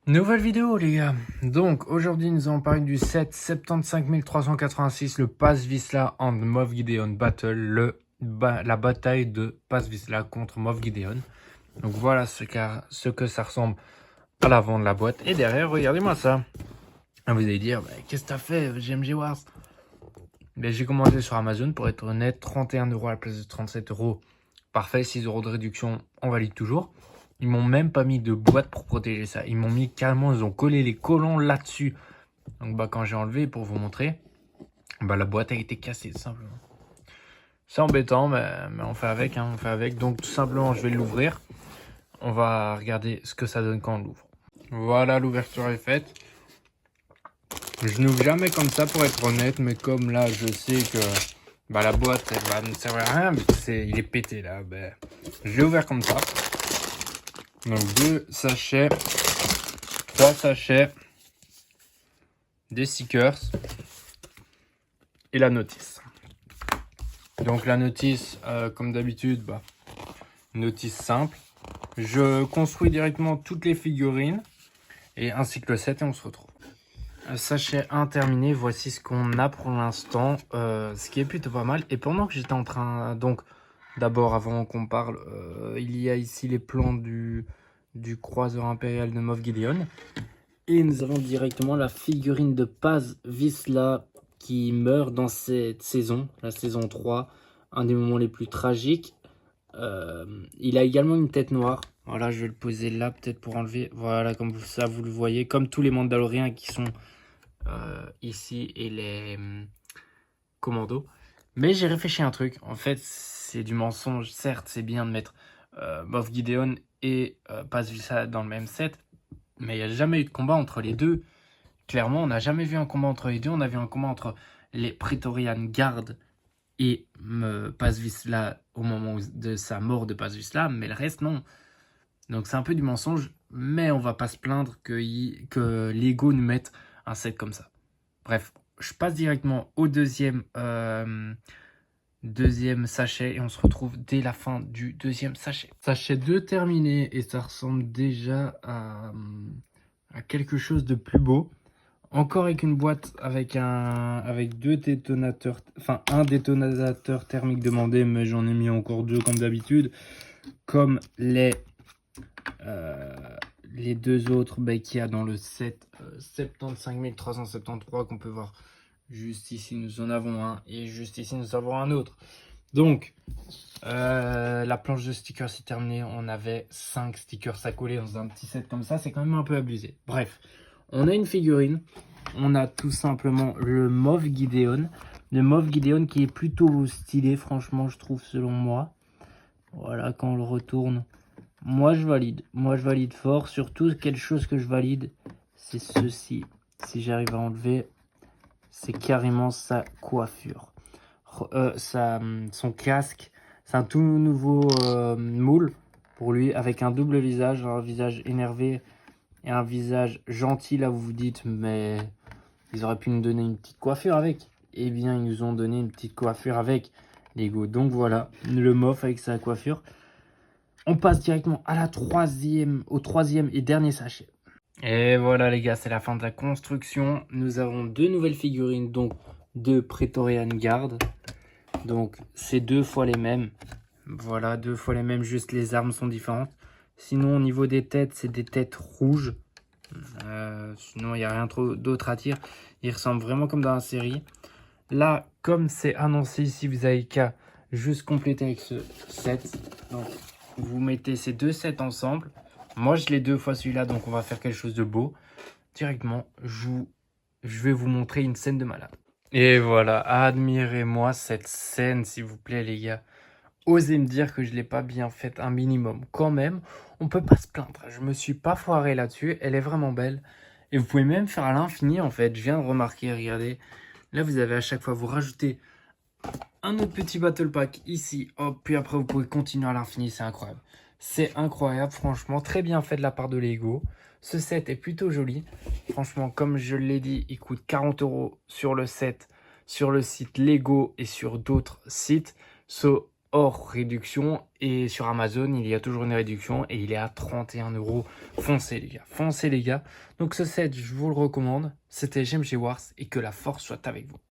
Nouvelle vidéo les gars. Donc aujourd'hui nous allons parler du set 75386, le Paz Vizsla and Moff Gideon Battle, la bataille de Paz Vizsla contre Moff Gideon. Donc voilà ce que ça ressemble à l'avant de la boîte. Et derrière, regardez-moi ça. Vous allez dire, bah, qu'est-ce que t'as fait GMG Wars? J'ai commandé sur Amazon, pour être honnête, 31 € à la place de 37 €. Parfait, 6 € de réduction, on valide toujours. Ils m'ont même pas mis de boîte pour protéger ça. Ils m'ont mis carrément, ils ont collé les collants là-dessus. Donc quand j'ai enlevé pour vous montrer, la boîte a été cassée tout simplement. C'est embêtant, mais on fait avec, on fait avec. Donc tout simplement, je vais l'ouvrir. On va regarder ce que ça donne quand on l'ouvre. Voilà, l'ouverture est faite. Je n'ouvre jamais comme ça pour être honnête, mais comme là je sais que la boîte elle va ne servir à rien, mais il est pété là, je l'ai ouvert comme ça. Donc 2 sachets, 3 sachets, des stickers et la notice. Donc la notice, comme d'habitude, notice simple. Je construis directement toutes les figurines et ainsi que le set et on se retrouve. Sachet 1 terminé, voici ce qu'on a pour l'instant, ce qui est plutôt pas mal. Et pendant que j'étais en train, donc d'abord avant qu'on parle, il y a ici les plans du croiseur impérial de Moff Gideon. Et nous avons directement la figurine de Paz Vizsla qui meurt dans cette saison, la saison 3, un des moments les plus tragiques. Il a également une tête noire. Voilà, je vais le poser là peut-être pour enlever. Voilà, comme ça vous le voyez, comme tous les Mandaloriens qui sont ici et les commandos. Mais j'ai réfléchi à un truc. En fait, c'est du mensonge. Certes, c'est bien de mettre Moff Gideon et Paz Vizsla dans le même set, mais il n'y a jamais eu de combat entre les deux. Clairement, on n'a jamais vu un combat entre les deux. On a vu un combat entre les Praetorian Guard et Paz Vizsla au moment de sa mort de Paz Vizsla, mais le reste, non. Donc c'est un peu du mensonge, mais on va pas se plaindre que Lego nous mette un set comme ça. Bref, je passe directement au deuxième sachet et on se retrouve dès la fin du deuxième sachet. Sachet 2 terminé et ça ressemble déjà à quelque chose de plus beau. Encore avec une boîte avec deux détonateurs, enfin un détonateur thermique demandé, mais j'en ai mis encore deux comme d'habitude, comme les deux autres qu'il y a dans le set 75 373 qu'on peut voir juste ici. Nous en avons un et juste ici nous avons un autre. Donc la planche de stickers est terminée. On avait 5 stickers à coller dans un petit set comme ça, c'est quand même un peu abusé. Bref, on a une figurine. On a tout simplement le Moff Gideon. Le Moff Gideon qui est plutôt stylé, franchement, je trouve, selon moi. Voilà, quand on le retourne, moi je valide fort. Surtout, quelque chose que je valide, c'est ceci. Si j'arrive à enlever, c'est carrément sa coiffure. Son casque, c'est un tout nouveau moule pour lui, avec un double visage, un visage énervé et un visage gentil. Là, vous vous dites, mais ils auraient pu nous donner une petite coiffure avec. Eh bien, ils nous ont donné une petite coiffure avec Lego. Donc voilà, le Moff avec sa coiffure. On passe directement à au troisième et dernier sachet. Et voilà les gars, c'est la fin de la construction. Nous avons deux nouvelles figurines, donc de Praetorian Guard. Donc c'est 2 fois les mêmes. Voilà, 2 fois les mêmes, juste les armes sont différentes. Sinon au niveau des têtes, c'est des têtes rouges. Sinon il n'y a rien d'autre à dire. Ils ressemblent vraiment comme dans la série. Là, comme c'est annoncé ici, vous avez qu'à juste compléter avec ce set. Donc vous mettez ces deux sets ensemble. Moi je l'ai 2 fois celui-là, donc on va faire quelque chose de beau. Directement, je vais vous montrer une scène de malade. Et voilà, admirez-moi cette scène s'il vous plaît les gars. Osez me dire que je ne l'ai pas bien faite un minimum. Quand même, on peut pas se plaindre. Je me suis pas foiré là-dessus. Elle est vraiment belle. Et vous pouvez même faire à l'infini en fait. Je viens de remarquer, regardez. Là, vous avez à chaque fois, vous rajoutez un autre petit battle pack ici. Hop, puis après, vous pouvez continuer à l'infini. C'est incroyable. C'est incroyable, franchement. Très bien fait de la part de Lego. Ce set est plutôt joli. Franchement, comme je l'ai dit, il coûte 40 € sur le set, sur le site Lego et sur d'autres sites. hors réduction. Et sur Amazon, il y a toujours une réduction et il est à 31 €. Foncez les gars, foncez les gars. Donc ce set, je vous le recommande. C'était GMG Wars et que la force soit avec vous.